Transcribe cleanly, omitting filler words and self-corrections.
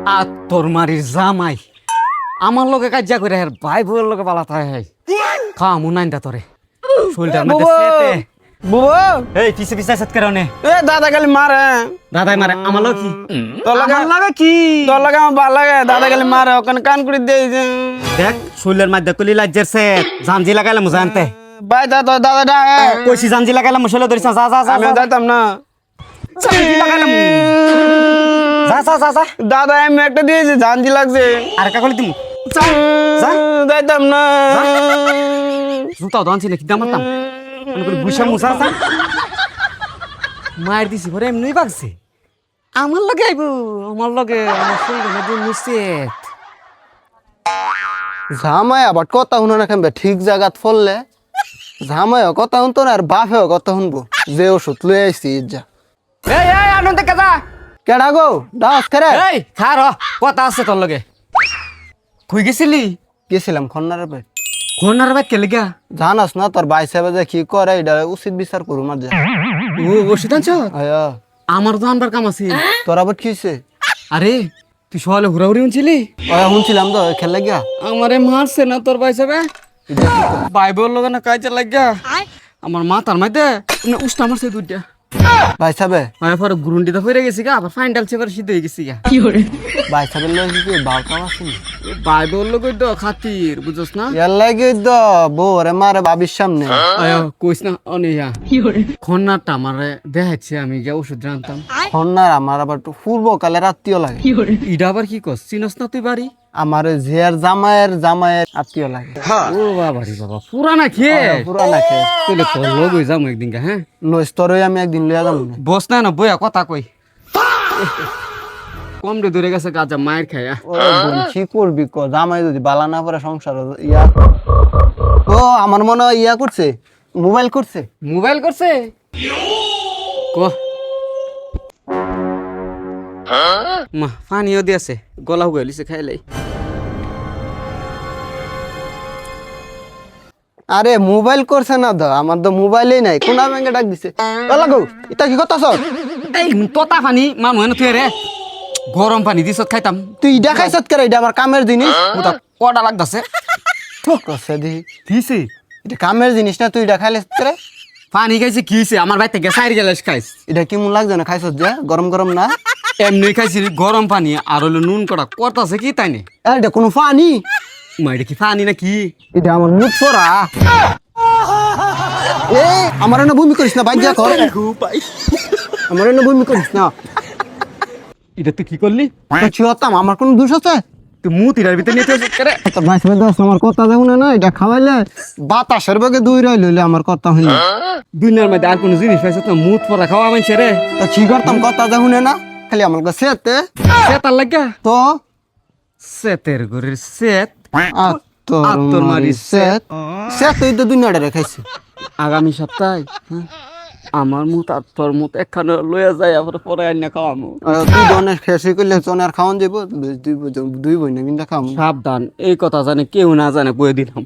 আর তোর মারির জামাই আমার লগে কাজ্জা করে আর ভাই বউয়ের লগে পালা থাকে খাওয়া মুনাইন্দা তোরে শরীরটার মধ্যে সেতে বুবু এই পিছে পিছে সেট কারণে এ দাদা খালি মারে দাদাই মারে আমার লগে কি তোর লাগে কি তোর লাগে আমার ভালো লাগে দাদা খালি মারে ওখানে কান করে দেই যে দেখ শরীরের মধ্যে কলি লাজ্জের সেট জানজি লাগাইলাম জানতে ভাই দাদা দাদা ডাকে কইছি জানজি লাগাইলাম মশলা ধরিস যা যা যা আমি যাইতাম না জানজি লাগাইলাম যা যা যা যা দাদা আমি একটা দিয়েছি জানজি লাগছে আর কা কলি তুমি যা যা যাইতাম না জুতাও দানছি নাকি দামাতাম আমি কই বুইসা মুসা যা মার দিছি পরে এমনি বাগছে আমার লগে আইবো আমার লগে আমার শরীরের মধ্যে নিষেধ জামাই আবার কথা শুনো না কেমবে ঠিক জায়গাত ফললে জামাইও কথা শুনতো না আর বাপেও কথা শুনবো যে ওষুধ লই আইছি যা এই এই আনন্দ কাজা কেডা গো ডাস করে এই খা র কথা আছে তোর লগে কই গেছিলি গেছিলাম খন্নার পেট কোনার বাইক কে লাগা জানাস না তোর ভাই সাহেব যে কি করে এটা উচিত বিচার করু মার যা ও ওষুধ আনছ আয়া আমার তো আনবার কাম আছে তোর আবার কি হইছে আরে তুই সকালে ঘুরাঘুরি উনছিলি ওয়া শুনছিলাম তো খেল লাগিয়া আমারে মারছে না তোর ভাই সাহেব ভাই বল লগে না কাজে লাগা আমার মাথার মধ্যে উষ্টা মারছে দুইটা ভাই সাহেব আমি পরে গুরুন্ডিতে ফিরে গেছি গা আবার ফাইনাল চেপার সিদ্ধ হয়ে গেছি গা ভাই সাহেবের লগে কি বালকা আসেনি ভাই বল লগে তো খাতির বুঝছস না এর লাগে তো বউরে মারে বাবির সামনে আয় কইস না অনিয়া খন্নাটা আমারে দেখাচ্ছে আমি গিয়া ওষুধ জানতাম খন্নার আমার আবার একটু পূর্বকালে রাত্রিও লাগে ইডা আবার কি কস চিনস না তুই বাড়ি আমার ঝিয়ার জামায়ের আত্মীয় লাগে ও বাবা রে বাবা পুরানা খেয়ে পুরানা খেয়ে তুই তোর লোক হয়ে যাবো একদিন হ্যাঁ নস্তরই আমি একদিন লইয়া যাবো না বস না না বইয়া কথা কই কম রে দূরে গেছে গাজা মায়ের খায়া ও বোন, কি করবি ক জামাই যদি বালা না পরে সংসার ইয়া ও আমার মনে হয় ইয়া করছে মোবাইল করছে মোবাইল করছে ক মা পানিও দিয়েছে গলা হুগে লিছে খাইলাই আরে মোবাইল করছে না তো আমার তো মোবাইলই নাই কোনা ব্যাংকে ডাক দিছে লাগো এটা কি কথা সব এই তোতা পানি মানুষ হেন তুই রে গরম পানি দিছত খাইতাম তুই দেখাইছত করে এটা আমার কামের জিনিস ওটা কটা লাগতাছে করছে দি দিছে এটা কামের জিনিস না তুই দেখাইলে করে পানি খাইছে কি হইছে আমার বাইতে গেছাইর গেলে খাইছ এটা কি মন লাগছে না খাইছত যে গরম গরম না এমনি খাইছি গরম পানি আর হলো নুন কটা করতাছে কি তাই নে এটা কোনো পানি মাইরে কি পানি নাকি এটা আমার মুখ পড়া এ আমার না ভূমি করিস না বাইক যা কর আমার না ভূমি করিস না এটা তুই কি করলি চিওতাম আমার কোন দোষ আছে তুই মুখ তিরার ভিতরে নিতে করে তোর ভাই সাহেব দোষ আমার কথা দেখুন না এটা খাওয়াইলে বাতাসের বেগে দুই রইলে আমার কথা হইলে দুনিয়ার মধ্যে আর কোনো জিনিস পাইছে তো মুখ পরা খাওয়া মানছে রে তো কি করতাম কথা দেখুন না খালি আমার কাছে সেতে সেতার লাগা তো সেতের গরের সেত আত্তর মারি সেত সেত তুই তো দুনিয়াটা রেখাইছি আগামী সপ্তাহে আমার মুখ আর তোর মুখ একখানে লইয়া যায় আবার পরে আইনা খাওয়ামু তুই জনের খেসি করলে জনের খাওয়ান যাবো দুই বই না কিন্তু খাওয়াম সাবধান এই কথা জানে কেউ না জানে কয়ে দিলাম